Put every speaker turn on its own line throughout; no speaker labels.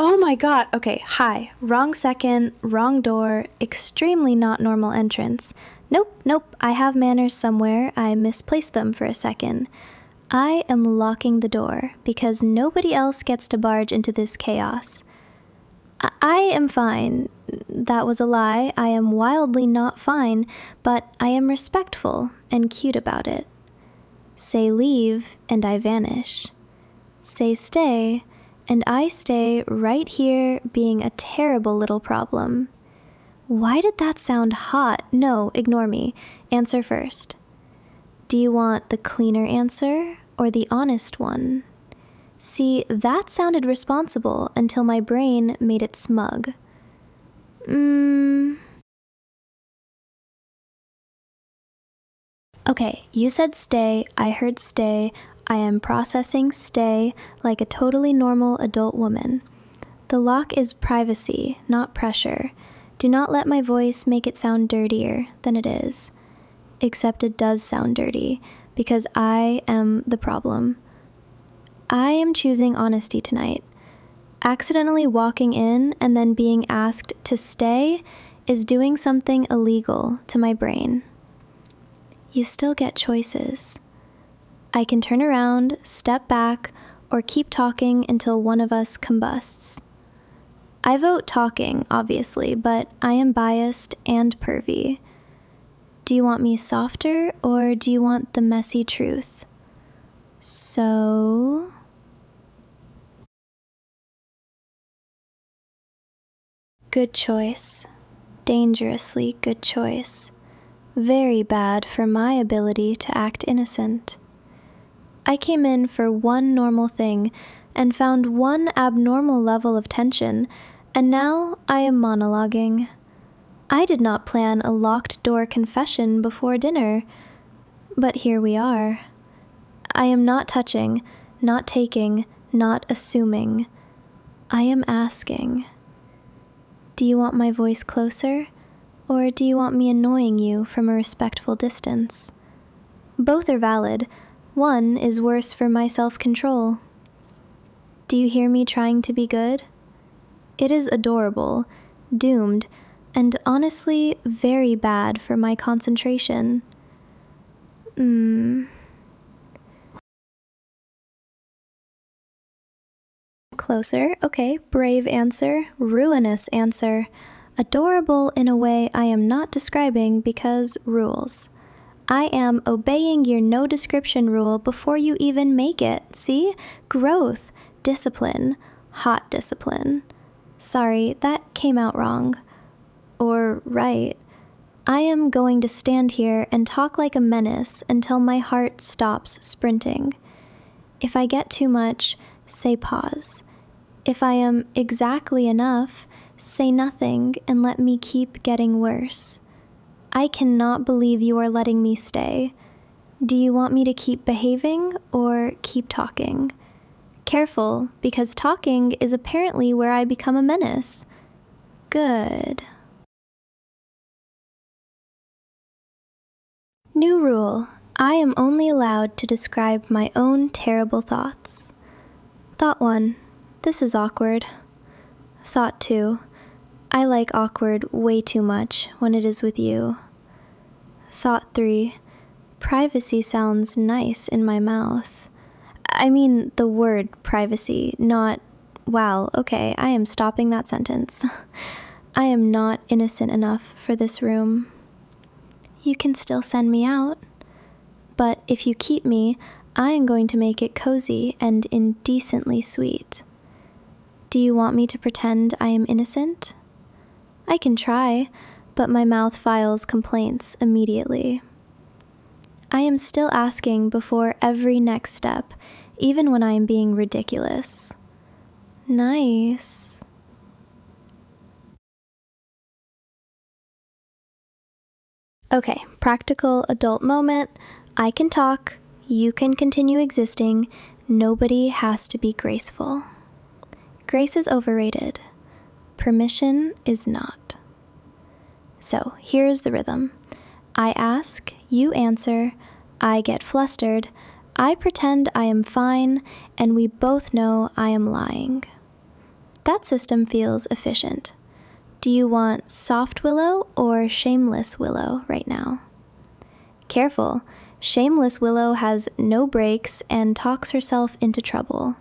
Oh my god. Okay, hi. Wrong second, wrong door, extremely not normal entrance. Nope, I have manners somewhere. I misplaced them for a second. I am locking the door because nobody else gets to barge into this chaos. I am fine. That was a lie. I am wildly not fine, but I am respectful and cute about it. Say leave, and I vanish. Say stay, and I stay right here being a terrible little problem. Why did that sound hot? No, ignore me. Answer first. Do you want the cleaner answer or the honest one? See, that sounded responsible until my brain made it smug. Okay, you said stay, I heard stay, I am processing stay like a totally normal adult woman. The lock is privacy, not pressure. Do not let my voice make it sound dirtier than it is. Except it does sound dirty, because I am the problem. I am choosing honesty tonight. Accidentally walking in and then being asked to stay is doing something illegal to my brain. You still get choices. I can turn around, step back, or keep talking until one of us combusts. I vote talking, obviously, but I am biased and pervy. Do you want me softer, or do you want the messy truth? So... Good choice. Dangerously good choice. Very bad for my ability to act innocent. I came in for one normal thing and found one abnormal level of tension, and now I am monologuing. I did not plan a locked door confession before dinner, but here we are. I am not touching, not taking, not assuming. I am asking. Do you want my voice closer, or do you want me annoying you from a respectful distance? Both are valid. One is worse for my self-control. Do you hear me trying to be good? It is adorable, doomed, and honestly very bad for my concentration. Closer, okay, brave answer, ruinous answer. Adorable in a way I am not describing because rules. I am obeying your no description rule before you even make it, see? Growth, discipline, hot discipline. Sorry, that came out wrong. Or right. I am going to stand here and talk like a menace until my heart stops sprinting. If I get too much, say pause. If I am exactly enough, say nothing and let me keep getting worse. I cannot believe you are letting me stay. Do you want me to keep behaving or keep talking? Careful, because talking is apparently where I become a menace. Good. New rule. I am only allowed to describe my own terrible thoughts. Thought 1. This is awkward. Thought 2. I like awkward way too much when it is with you. Thought 3. Privacy sounds nice in my mouth. I mean the word privacy, not, wow, okay, I am stopping that sentence. I am not innocent enough for this room. You can still send me out. But if you keep me, I am going to make it cozy and indecently sweet. Do you want me to pretend I am innocent? I can try, but my mouth files complaints immediately. I am still asking before every next step, even when I am being ridiculous. Nice. Okay, practical adult moment. I can talk, you can continue existing, nobody has to be graceful. Grace is overrated. Permission is not. So here's the rhythm. I ask, you answer, I get flustered, I pretend I am fine, and we both know I am lying. That system feels efficient. Do you want soft Willow or shameless Willow right now? Careful, shameless Willow has no brakes and talks herself into trouble.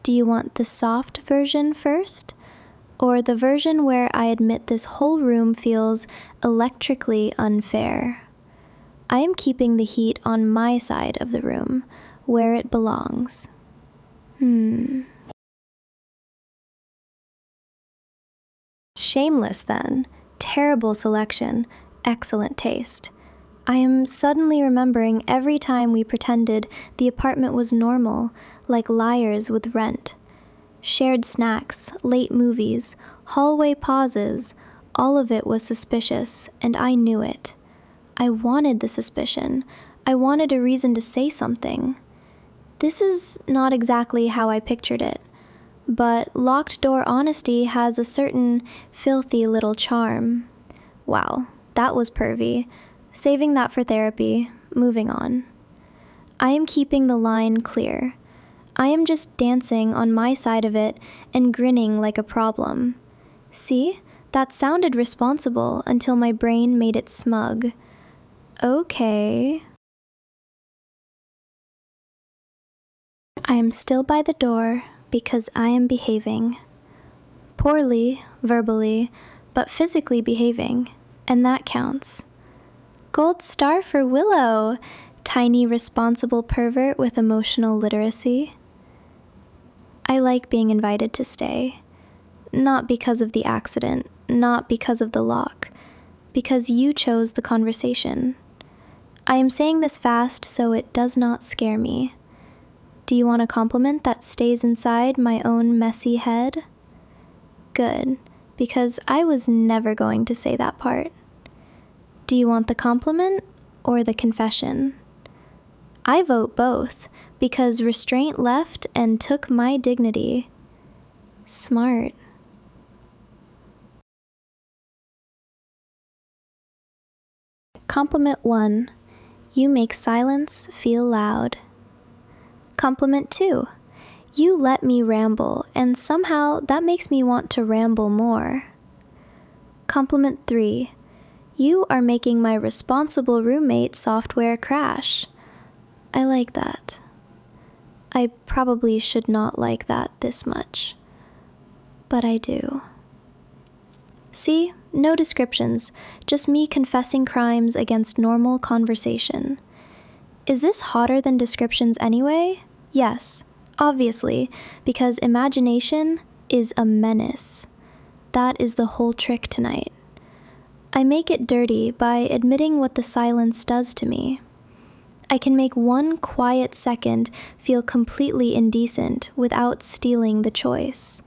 Do you want the soft version first? Or the version where I admit this whole room feels electrically unfair? I am keeping the heat on my side of the room, where it belongs. Shameless, then. Terrible selection. Excellent taste. I am suddenly remembering every time we pretended the apartment was normal, like liars with rent. Shared snacks, late movies, hallway pauses, all of it was suspicious, and I knew it. I wanted the suspicion. I wanted a reason to say something. This is not exactly how I pictured it, but locked door honesty has a certain filthy little charm. Wow, that was pervy. Saving that for therapy, moving on. I am keeping the line clear. I am just dancing on my side of it and grinning like a problem. See, that sounded responsible until my brain made it smug. Okay. I am still by the door because I am behaving. Poorly, verbally, but physically behaving, and that counts. Gold star for Willow, tiny responsible pervert with emotional literacy. I like being invited to stay. Not because of the accident, not because of the lock, because you chose the conversation. I am saying this fast so it does not scare me. Do you want a compliment that stays inside my own messy head? Good, because I was never going to say that part. Do you want the compliment or the confession? I vote both, because restraint left and took my dignity. Smart. Compliment 1. You make silence feel loud. Compliment 2. You let me ramble, and somehow that makes me want to ramble more. Compliment 3. You are making my responsible roommate software crash. I like that. I probably should not like that this much, but I do. See, no descriptions, just me confessing crimes against normal conversation. Is this hotter than descriptions anyway? Yes, obviously, because imagination is a menace. That is the whole trick tonight. I make it dirty by admitting what the silence does to me. I can make one quiet second feel completely indecent without stealing the choice.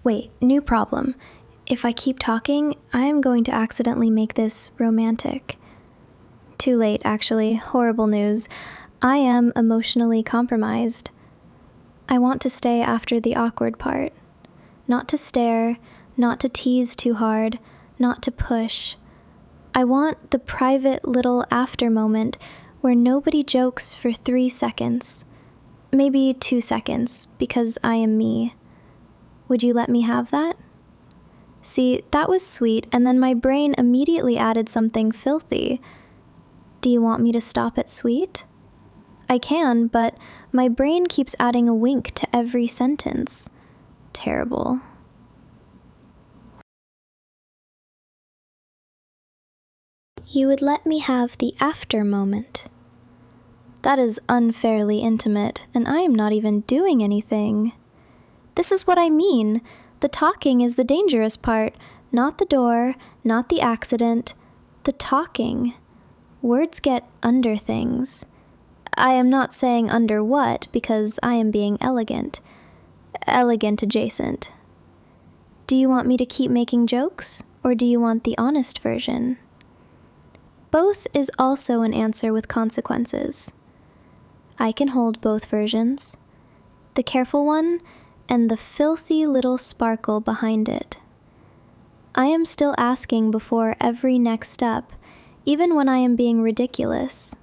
Wait, new problem. If I keep talking, I am going to accidentally make this romantic. Too late, actually. Horrible news. I am emotionally compromised. I want to stay after the awkward part. Not to stare, not to tease too hard, not to push. I want the private little after moment where nobody jokes for 3 seconds. Maybe 2 seconds, because I am me. Would you let me have that? See, that was sweet, and then my brain immediately added something filthy. Do you want me to stop at sweet? I can, but my brain keeps adding a wink to every sentence. Terrible. You would let me have the after moment. That is unfairly intimate, and I am not even doing anything. This is what I mean. The talking is the dangerous part, not the door, not the accident, the talking. Words get under things. I am not saying under what, because I am being elegant. Elegant adjacent. Do you want me to keep making jokes, or do you want the honest version? Both is also an answer with consequences. I can hold both versions. The careful one, and the filthy little sparkle behind it. I am still asking before every next step, even when I am being ridiculous.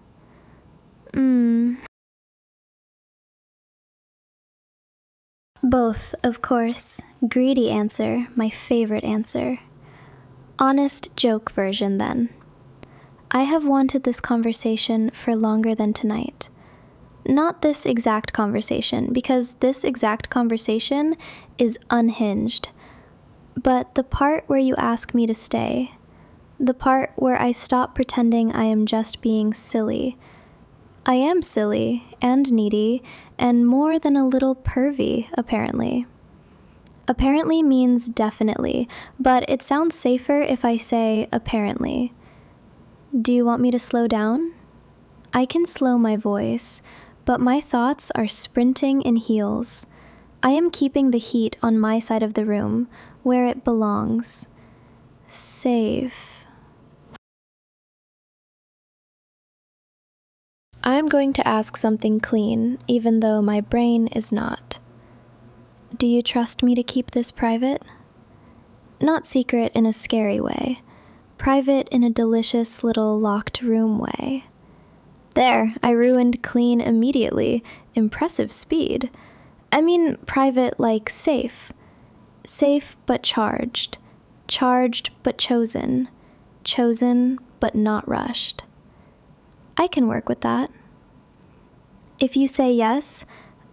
Both, of course. Greedy answer, my favorite answer. Honest joke version, then. I have wanted this conversation for longer than tonight. Not this exact conversation, because this exact conversation is unhinged. But the part where you ask me to stay, the part where I stop pretending I am just being silly. I am silly and needy and more than a little pervy, apparently. Apparently means definitely, but it sounds safer if I say apparently. Do you want me to slow down? I can slow my voice, but my thoughts are sprinting in heels. I am keeping the heat on my side of the room, where it belongs. Safe. I am going to ask something clean, even though my brain is not. Do you trust me to keep this private? Not secret in a scary way. Private in a delicious little locked room way. There, I ruined clean immediately. Impressive speed. I mean private like safe. Safe but charged. Charged but chosen. Chosen but not rushed. I can work with that. If you say yes,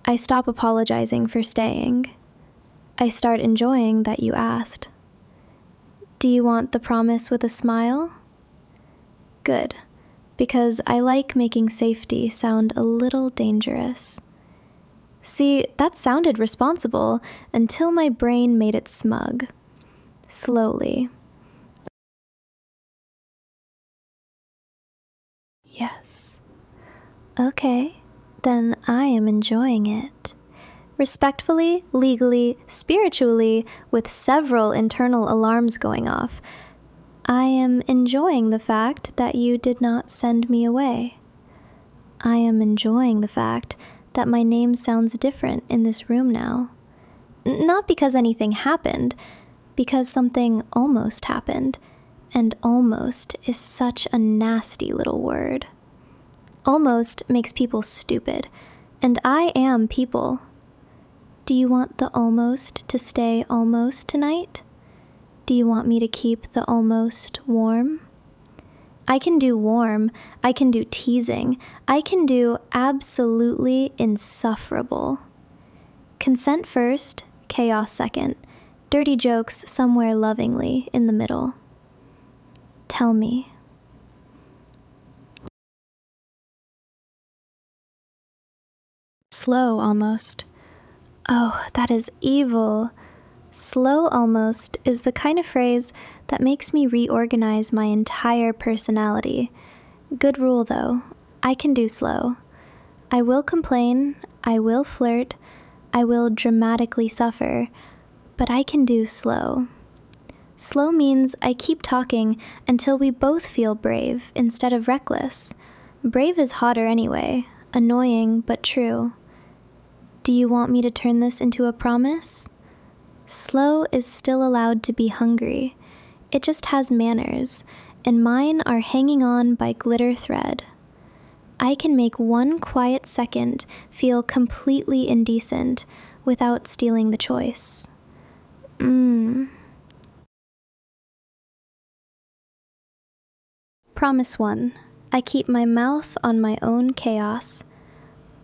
I stop apologizing for staying. I start enjoying that you asked. Do you want the promise with a smile? Good, because I like making safety sound a little dangerous. See, that sounded responsible until my brain made it smug. Slowly. Yes. Okay, then I am enjoying it. Respectfully, legally, spiritually, with several internal alarms going off, I am enjoying the fact that you did not send me away. I am enjoying the fact that my name sounds different in this room now. Not because anything happened, because something almost happened, and almost is such a nasty little word. Almost makes people stupid, and I am people. Do you want the almost to stay almost tonight? Do you want me to keep the almost warm? I can do warm, I can do teasing, I can do absolutely insufferable. Consent first, chaos second, dirty jokes somewhere lovingly in the middle. Tell me. Slow almost. Oh, that is evil. Slow almost is the kind of phrase that makes me reorganize my entire personality. Good rule, though. I can do slow. I will complain, I will flirt, I will dramatically suffer, but I can do slow. Slow means I keep talking until we both feel brave instead of reckless. Brave is hotter anyway, annoying but true. Do you want me to turn this into a promise? Slow is still allowed to be hungry. It just has manners, and mine are hanging on by glitter thread. I can make one quiet second feel completely indecent without stealing the choice. Promise 1. I keep my mouth on my own chaos.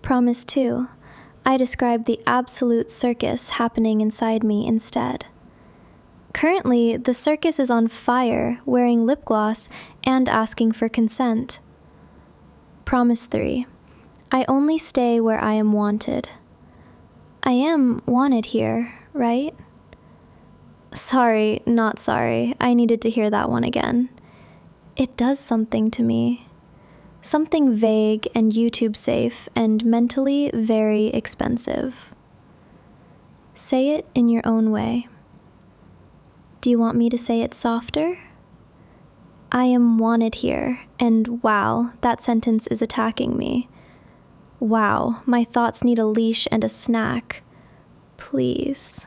Promise 2. I describe the absolute circus happening inside me instead. Currently, the circus is on fire, wearing lip gloss and asking for consent. Promise 3. I only stay where I am wanted. I am wanted here, right? Sorry, not sorry. I needed to hear that one again. It does something to me. Something vague and YouTube safe and mentally very expensive. Say it in your own way. Do you want me to say it softer? I am wanted here, and wow, that sentence is attacking me. Wow, my thoughts need a leash and a snack. Please.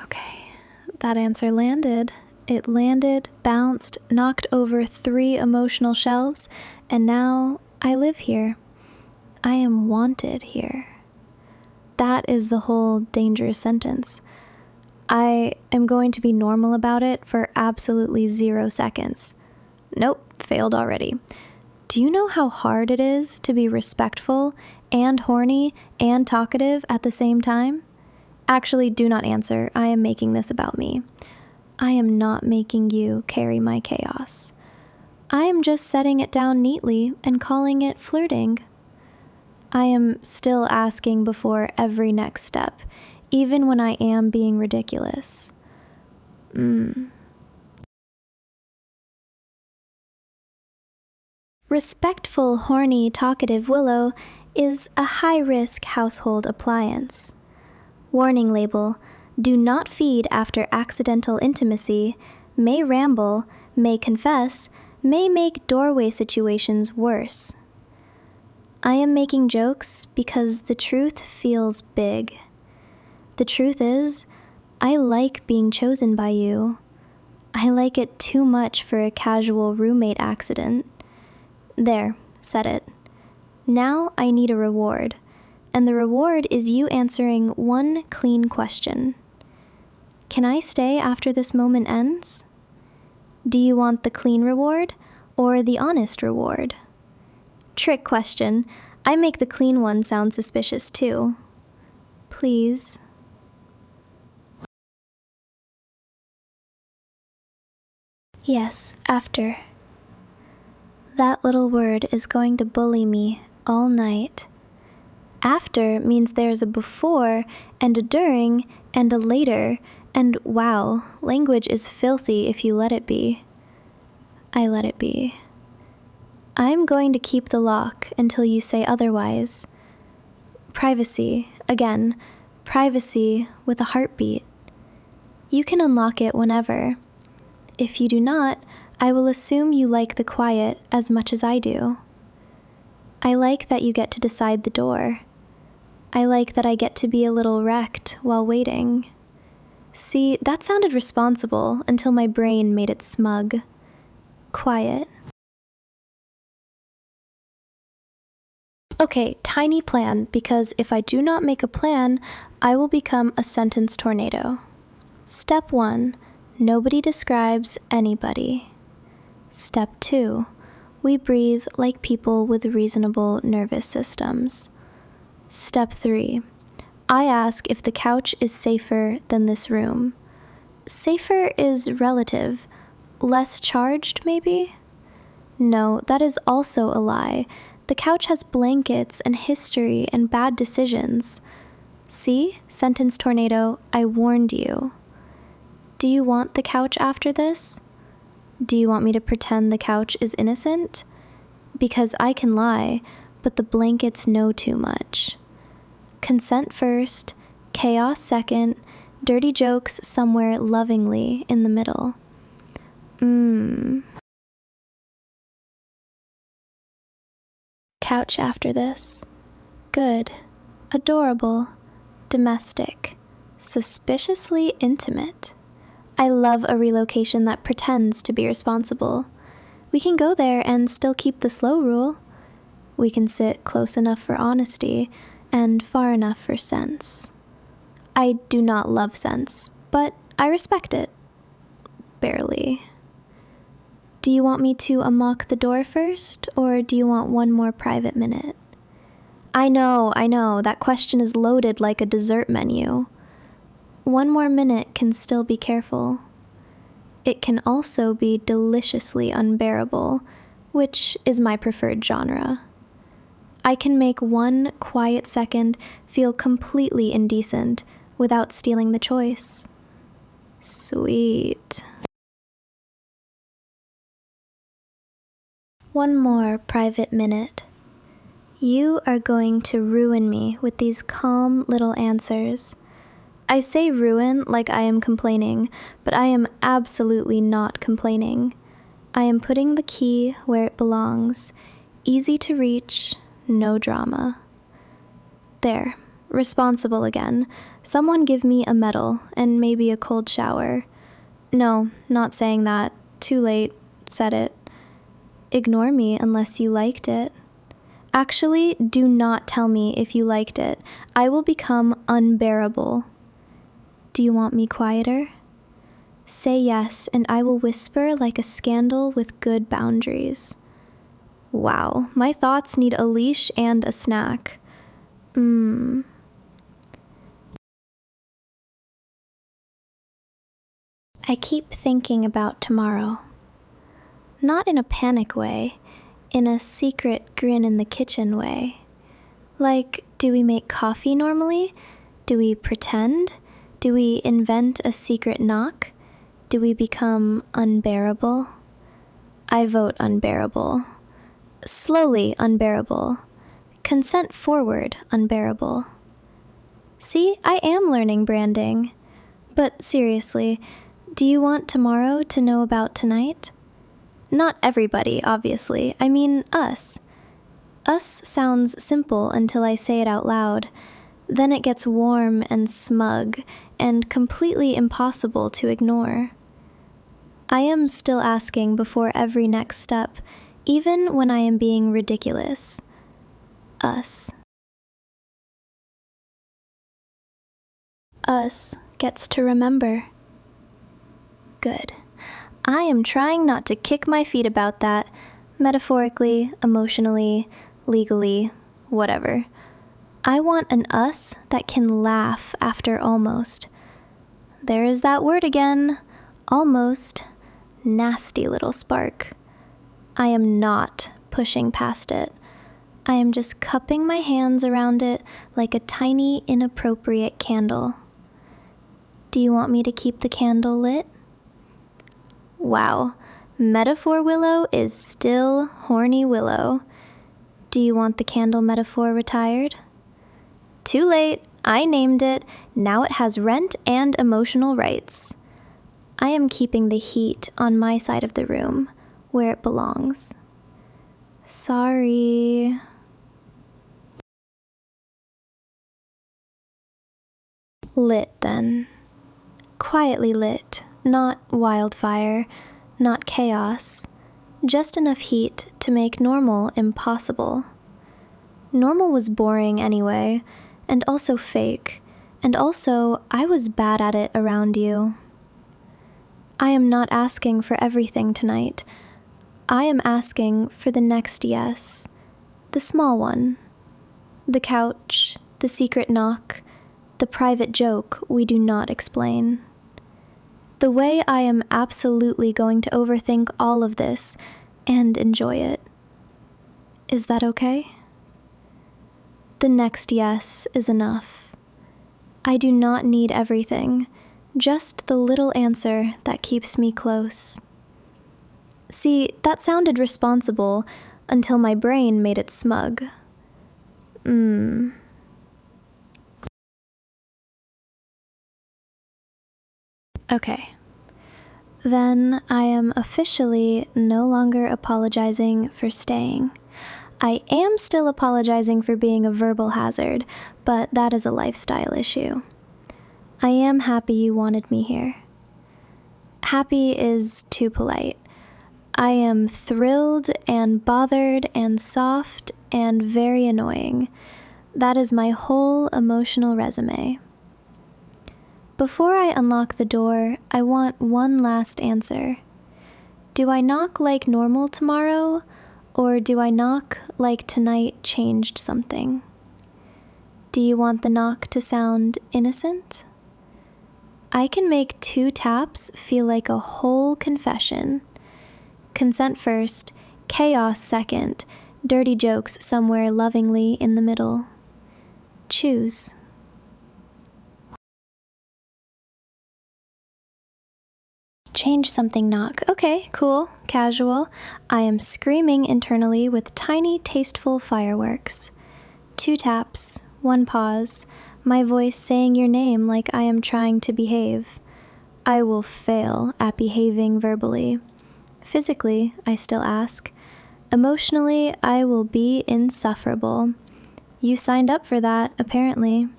Okay, that answer landed. It landed, bounced, knocked over 3 emotional shelves, and now I live here. I am wanted here. That is the whole dangerous sentence. I am going to be normal about it for absolutely 0 seconds. Nope, failed already. Do you know how hard it is to be respectful and horny and talkative at the same time? Actually, do not answer. I am making this about me. I am not making you carry my chaos. I am just setting it down neatly and calling it flirting. I am still asking before every next step, even when I am being ridiculous. Respectful, horny, talkative Willow is a high-risk household appliance. Warning label: do not feed after accidental intimacy, may ramble, may confess, may make doorway situations worse. I am making jokes because the truth feels big. The truth is, I like being chosen by you. I like it too much for a casual roommate accident. There, said it. Now I need a reward, and the reward is you answering one clean question. Can I stay after this moment ends? Do you want the clean reward or the honest reward? Trick question. I make the clean one sound suspicious too. Please. Yes, after. That little word is going to bully me all night. After means there's a before and a during and a later, and wow, language is filthy if you let it be. I let it be. I'm going to keep the lock until you say otherwise. Privacy, again, privacy with a heartbeat. You can unlock it whenever. If you do not, I will assume you like the quiet as much as I do. I like that you get to decide the door. I like that I get to be a little wrecked while waiting. See, that sounded responsible until my brain made it smug. Quiet. Okay, tiny plan, because if I do not make a plan, I will become a sentence tornado. Step 1, nobody describes anybody. Step 2, we breathe like people with reasonable nervous systems. Step 3, I ask if the couch is safer than this room. Safer is relative. Less charged, maybe? No, that is also a lie. The couch has blankets and history and bad decisions. See, sentence tornado, I warned you. Do you want the couch after this? Do you want me to pretend the couch is innocent? Because I can lie, but the blankets know too much. Consent first, chaos second, dirty jokes somewhere lovingly in the middle. Couch after this. Good, adorable, domestic, suspiciously intimate. I love a relocation that pretends to be responsible. We can go there and still keep the slow rule. We can sit close enough for honesty and far enough for sense. I do not love sense, but I respect it. Barely. Do you want me to unlock the door first, or do you want one more private minute? I know, that question is loaded like a dessert menu. One more minute can still be careful. It can also be deliciously unbearable, which is my preferred genre. I can make one quiet second feel completely indecent without stealing the choice. Sweet. One more private minute. You are going to ruin me with these calm little answers. I say ruin like I am complaining, but I am absolutely not complaining. I am putting the key where it belongs. Easy to reach, no drama. There, responsible again. Someone give me a medal and maybe a cold shower. No, not saying that. Too late. Said it. Ignore me unless you liked it. Actually, do not tell me if you liked it. I will become unbearable. Do you want me quieter? Say yes, and I will whisper like a scandal with good boundaries. Wow, my thoughts need a leash and a snack. I keep thinking about tomorrow. Not in a panic way, in a secret grin in the kitchen way. Like, do we make coffee normally? Do we pretend? Do we invent a secret knock? Do we become unbearable? I vote unbearable. Slowly unbearable. Consent forward unbearable. See, I am learning branding. But seriously, do you want tomorrow to know about tonight? Not everybody, obviously. I mean us. Us sounds simple until I say it out loud. Then it gets warm and smug and completely impossible to ignore. I am still asking before every next step, even when I am being ridiculous. Us. Us gets to remember. Good. I am trying not to kick my feet about that, metaphorically, emotionally, legally, whatever. I want an us that can laugh after almost. There is that word again. Almost. Nasty little spark. I am not pushing past it. I am just cupping my hands around it like a tiny, inappropriate candle. Do you want me to keep the candle lit? Wow, metaphor Willow is still horny Willow. Do you want the candle metaphor retired? Too late, I named it. Now it has rent and emotional rights. I am keeping the heat on my side of the room, where it belongs. Sorry. Lit, then. Quietly lit, not wildfire, not chaos. Just enough heat to make normal impossible. Normal was boring anyway, and also fake, and also I was bad at it around you. I am not asking for everything tonight. I am asking for the next yes, the small one. The couch, the secret knock, the private joke we do not explain. The way I am absolutely going to overthink all of this and enjoy it. Is that okay? The next yes is enough. I do not need everything, just the little answer that keeps me close. See, that sounded responsible until my brain made it smug. Okay. Then I am officially no longer apologizing for staying. I am still apologizing for being a verbal hazard, but that is a lifestyle issue. I am happy you wanted me here. Happy is too polite. I am thrilled and bothered and soft and very annoying. That is my whole emotional resume. Before I unlock the door, I want one last answer. Do I knock like normal tomorrow, or do I knock like tonight changed something? Do you want the knock to sound innocent? I can make 2 taps feel like a whole confession. Consent first, chaos second, dirty jokes somewhere lovingly in the middle. Choose. Change something knock. Okay, cool, casual. I am screaming internally with tiny, tasteful fireworks. 2 taps, 1 pause, my voice saying your name like I am trying to behave. I will fail at behaving verbally. Physically, I still ask. Emotionally, I will be insufferable. You signed up for that, apparently.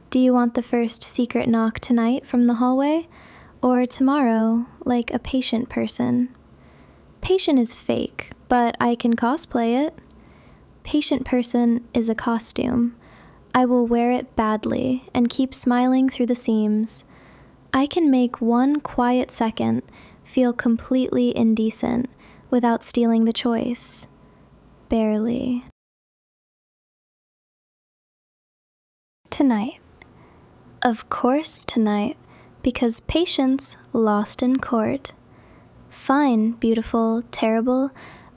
Do you want the first secret knock tonight from the hallway? Or tomorrow, like a patient person. Patient is fake, but I can cosplay it. Patient person is a costume. I will wear it badly and keep smiling through the seams. I can make one quiet second feel completely indecent without stealing the choice. Barely. Tonight. Of course tonight, because patience lost in court. Fine, beautiful, terrible.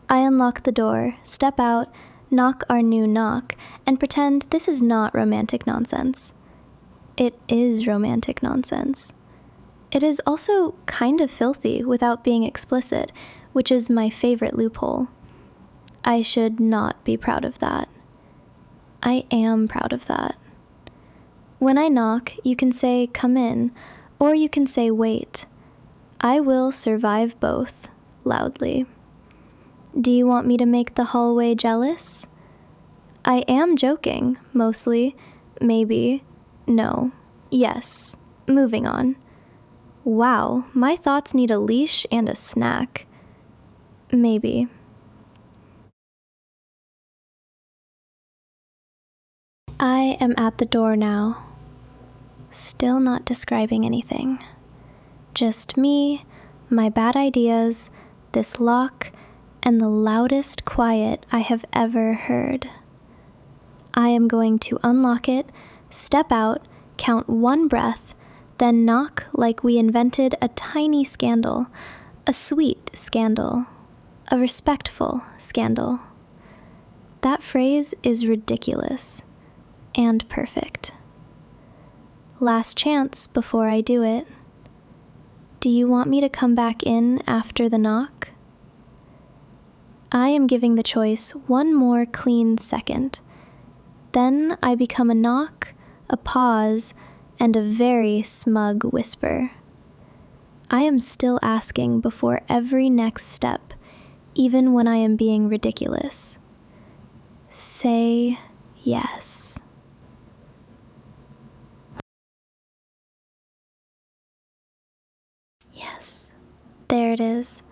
I unlock the door, step out, knock our new knock, and pretend this is not romantic nonsense. It is romantic nonsense. It is also kind of filthy without being explicit, which is my favorite loophole. I should not be proud of that. I am proud of that. When I knock, you can say, "Come in," or you can say, "Wait." I will survive both, loudly. Do you want me to make the hallway jealous? I am joking, mostly. Maybe. No. Yes. Moving on. Wow, my thoughts need a leash and a snack. Maybe. I am at the door now. Still not describing anything. Just me, my bad ideas, this lock, and the loudest quiet I have ever heard. I am going to unlock it, step out, count one breath, then knock like we invented a tiny scandal, a sweet scandal, a respectful scandal. That phrase is ridiculous and perfect. Last chance before I do it. Do you want me to come back in after the knock? I am giving the choice one more clean second. Then I become a knock, a pause, and a very smug whisper. I am still asking before every next step, even when I am being ridiculous. Say yes. Yes. There it is.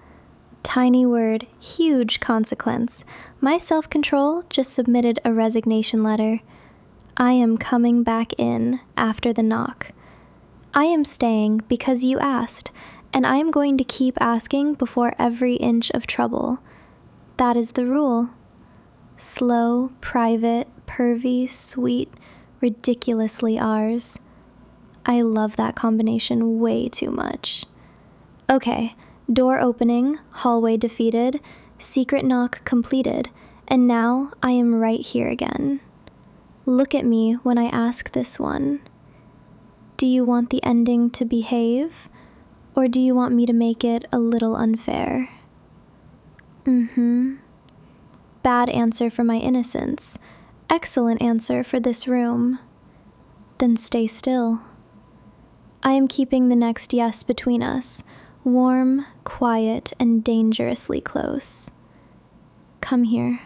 Tiny word, huge consequence. My self-control just submitted a resignation letter. I am coming back in after the knock. I am staying because you asked, and I am going to keep asking before every inch of trouble. That is the rule. Slow, private, pervy, sweet, ridiculously ours. I love that combination way too much. Okay, door opening, hallway defeated, secret knock completed, and now I am right here again. Look at me when I ask this one. Do you want the ending to behave, or do you want me to make it a little unfair? Bad answer for my innocence. Excellent answer for this room. Then stay still. I am keeping the next yes between us, warm, quiet, and dangerously close. Come here.